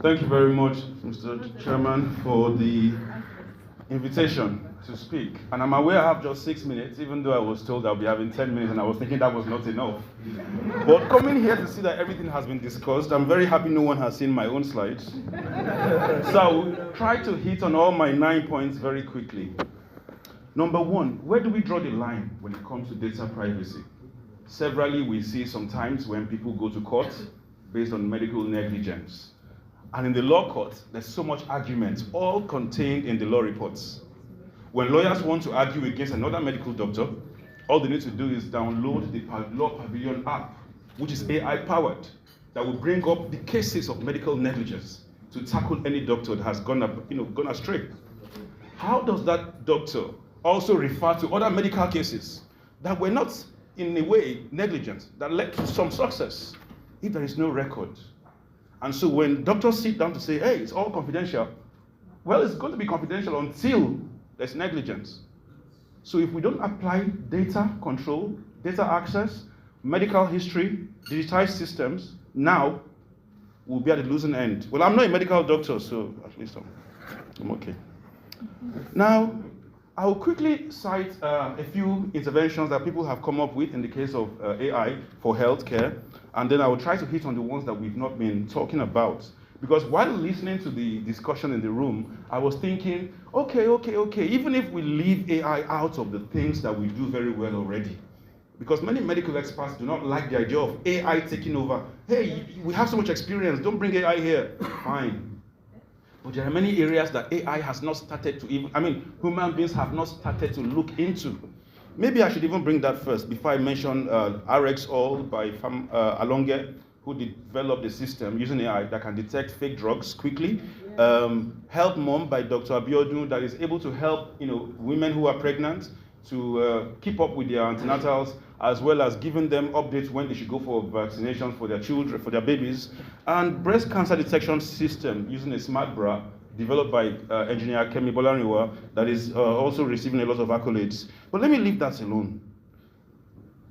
Thank you very much, Mr. Chairman, for the invitation to speak. And I'm aware I have just 6 minutes, even though I was told I'll be having 10 minutes, and I was thinking that was not enough. But coming here to see that everything has been discussed, I'm very happy no one has seen my own slides. So I will try to hit on all my 9 points very quickly. Number one, where do we draw the line when it comes to data privacy? Severally, we see sometimes when people go to court based on medical negligence. And in the law court, there's so much argument, all contained in the law reports. When lawyers want to argue against another medical doctor, all they need to do is download the Law Pavilion app, which is AI-powered, that will bring up the cases of medical negligence to tackle any doctor that has gone astray. How does that doctor also refer to other medical cases that were not, in a way, negligent, that led to some success, if there is no record? And so when doctors sit down to say, hey, it's all confidential, well, it's going to be confidential until there's negligence. So if we don't apply data control, data access, medical history, digitized systems, now we'll be at the losing end. Well, I'm not a medical doctor, so at least I'm okay. Now, I will quickly cite a few interventions that people have come up with in the case of AI for healthcare, and then I will try to hit on the ones that we've not been talking about. Because while listening to the discussion in the room, I was thinking, okay, even if we leave AI out of the things that we do very well already, because many medical experts do not like the idea of AI taking over. Hey, we have so much experience, don't bring AI here. Fine. But there are many areas that AI has not started to human beings have not started to look into. Maybe I should even bring that first before I mention RxAll by Alonge, who developed a system using AI that can detect fake drugs quickly. Help Mom by Dr. Abiodun, that is able to help women who are pregnant to keep up with their antenatals, as well as giving them updates when they should go for vaccinations for their children, for their babies. And breast cancer detection system using a smart bra developed by engineer Kemi Bolaniwa, that is also receiving a lot of accolades. But let me leave that alone.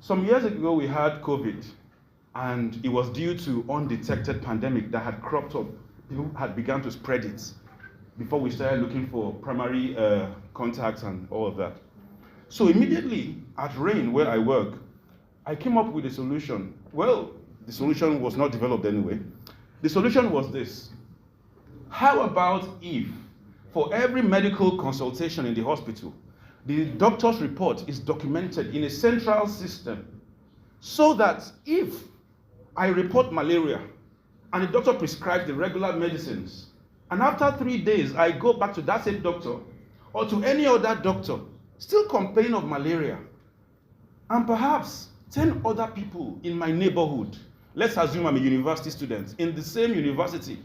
Some years ago, we had COVID, and it was due to undetected pandemic that had cropped up. People had begun to spread it before we started looking for primary contacts and all of that. So immediately at RAIN, where I work, I came up with a solution. Well, the solution was not developed anyway. The solution was this. How about if, for every medical consultation in the hospital, the doctor's report is documented in a central system, so that if I report malaria and the doctor prescribes the regular medicines, and after 3 days I go back to that same doctor or to any other doctor, still complain of malaria, and perhaps 10 other people in my neighborhood, let's assume I'm a university student, in the same university,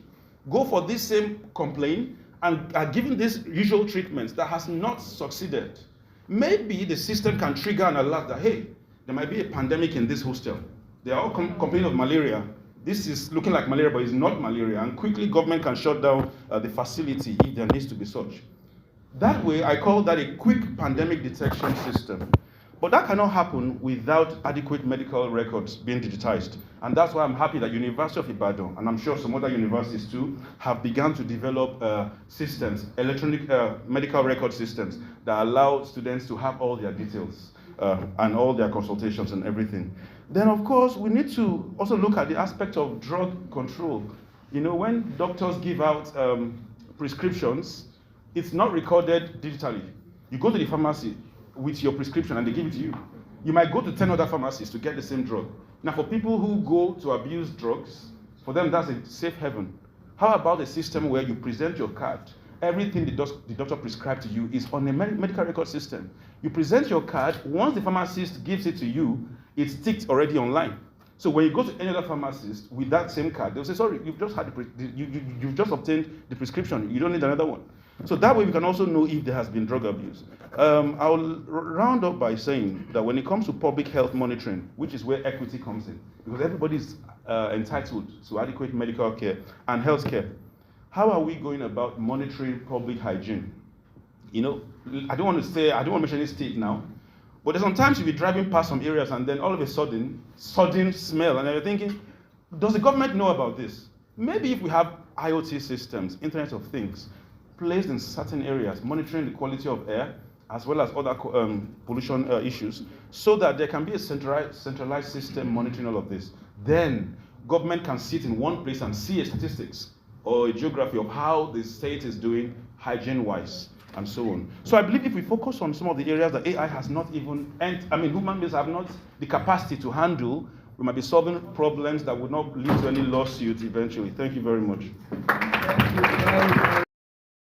go for this same complaint and are given this usual treatment that has not succeeded, maybe the system can trigger an alert that, hey, there might be a pandemic in this hostel. They are all complaining of malaria. This is looking like malaria, but it's not malaria. And quickly, government can shut down the facility if there needs to be such. That way, I call that a quick pandemic detection system. But that cannot happen without adequate medical records being digitized. And that's why I'm happy that University of Ibadan, and I'm sure some other universities too, have begun to develop systems, electronic medical record systems, that allow students to have all their details and all their consultations and everything. Then, of course, we need to also look at the aspect of drug control. When doctors give out prescriptions, it's not recorded digitally. You go to the pharmacy with your prescription and they give it to you. You might go to 10 other pharmacies to get the same drug. Now, for people who go to abuse drugs, for them that's a safe haven. How about a system where you present your card? Everything the doctor prescribed to you is on a medical record system. You present your card, once the pharmacist gives it to you, it's ticked already online. So when you go to any other pharmacist with that same card, they'll say, sorry, you've just you've just obtained the prescription, you don't need another one. So that way we can also know if there has been drug abuse. I'll round up by saying that when it comes to public health monitoring, which is where equity comes in, because everybody's entitled to adequate medical care and health care, how are we going about monitoring public hygiene? I don't want to mention any state now, but sometimes you'll be driving past some areas and then all of a sudden smell, and you're thinking, does the government know about this? Maybe if we have IoT systems, Internet of Things, placed in certain areas, monitoring the quality of air, as well as other pollution issues, so that there can be a centralized system monitoring all of this. Then government can sit in one place and see a statistics or a geography of how the state is doing hygiene-wise, and so on. So I believe if we focus on some of the areas that AI has not even, human beings have not the capacity to handle, we might be solving problems that would not lead to any lawsuit eventually. Thank you very much. Thank you very much.